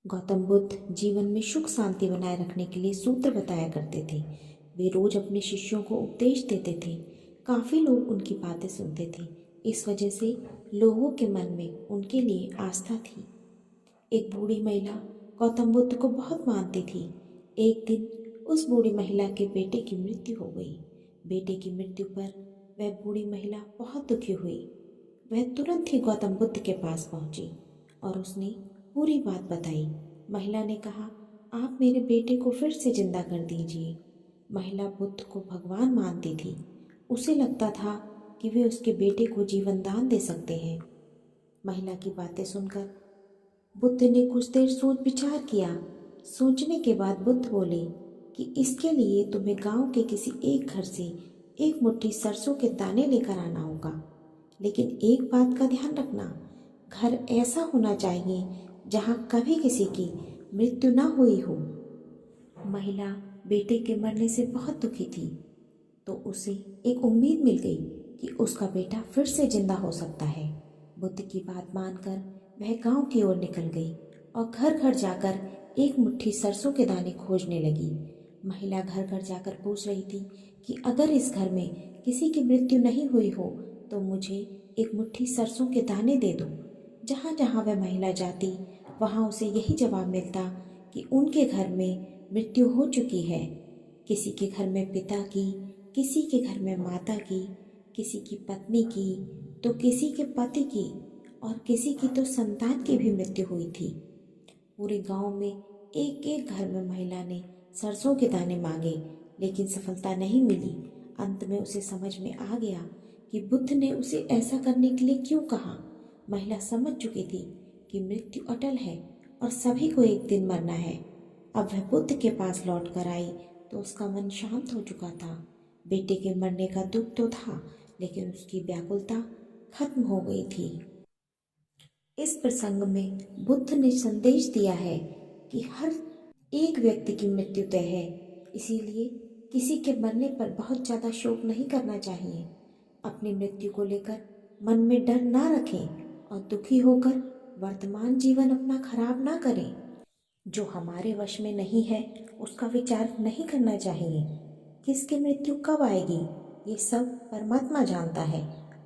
गौतम बुद्ध जीवन में सुख शांति बनाए रखने के लिए सूत्र बताया करते थे। वे रोज अपने शिष्यों को उपदेश देते थे। काफी लोग उनकी बातें सुनते थे। इस वजह से लोगों के मन में उनके लिए आस्था थी। एक बूढ़ी महिला गौतम बुद्ध को बहुत मानती थी। एक दिन उस बूढ़ी महिला के बेटे की मृत्यु हो गई। बेटे की मृत्यु पर वह बूढ़ी महिला बहुत दुखी हुई। वह तुरंत ही गौतम बुद्ध के पास पहुंची और उसने पूरी बात बताई। महिला ने कहा, आप मेरे बेटे को फिर से जिंदा कर दीजिए। महिला बुद्ध को भगवान मानती थी। उसे लगता था कि वे उसके बेटे को जीवन दान दे सकते हैं। महिला की बातें सुनकर बुद्ध ने कुछ देर सोच विचार किया। सोचने के बाद बुद्ध बोले कि इसके लिए तुम्हें गांव के किसी एक घर से एक मुट्ठी सरसों के दाने लेकर आना होगा। लेकिन एक बात का ध्यान रखना, घर ऐसा होना चाहिए जहां कभी किसी की मृत्यु ना हुई हो। महिला बेटे के मरने से बहुत दुखी थी, तो उसे एक उम्मीद मिल गई कि उसका बेटा फिर से जिंदा हो सकता है। बुद्ध की बात मानकर वह गांव की ओर निकल गई और घर घर जाकर एक मुट्ठी सरसों के दाने खोजने लगी। महिला घर घर जाकर पूछ रही थी कि अगर इस घर में किसी की मृत्यु नहीं हुई हो तो मुझे एक मुट्ठी सरसों के दाने दे दो। जहाँ जहाँ वह महिला जाती वहाँ उसे यही जवाब मिलता कि उनके घर में मृत्यु हो चुकी है। किसी के घर में पिता की, किसी के घर में माता की, किसी की पत्नी की, तो किसी के पति की और किसी की तो संतान की भी मृत्यु हुई थी। पूरे गांव में एक एक घर में महिला ने सरसों के दाने मांगे, लेकिन सफलता नहीं मिली। अंत में उसे समझ में आ गया कि बुद्ध ने उसे ऐसा करने के लिए क्यों कहा। महिला समझ चुकी थी कि मृत्यु अटल है और सभी को एक दिन मरना है। अब वह बुद्ध के पास लौट कर आई तो उसका मन शांत हो चुका था। बेटे के मरने का दुख तो था, लेकिन उसकी व्याकुलता खत्म हो गई थी। इस प्रसंग में बुद्ध ने संदेश दिया है कि हर एक व्यक्ति की मृत्यु तय है, इसीलिए किसी के मरने पर बहुत ज़्यादा शोक नहीं करना चाहिए। अपनी मृत्यु को लेकर मन में डर ना रखें और दुखी होकर वर्तमान जीवन अपना खराब ना करें। जो हमारे वश में नहीं है उसका विचार नहीं करना चाहिए। किसकी मृत्यु कब आएगी ये सब परमात्मा जानता है।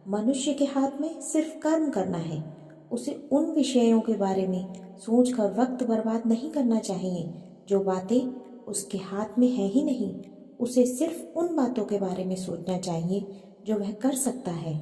मनुष्य के हाथ में सिर्फ कर्म करना है। उसे उन विषयों के बारे में सोचकर वक्त बर्बाद नहीं करना चाहिए जो बातें उसके हाथ में है ही नहीं। उसे सिर्फ उन बातों के बारे में सोचना चाहिए जो वह कर सकता है।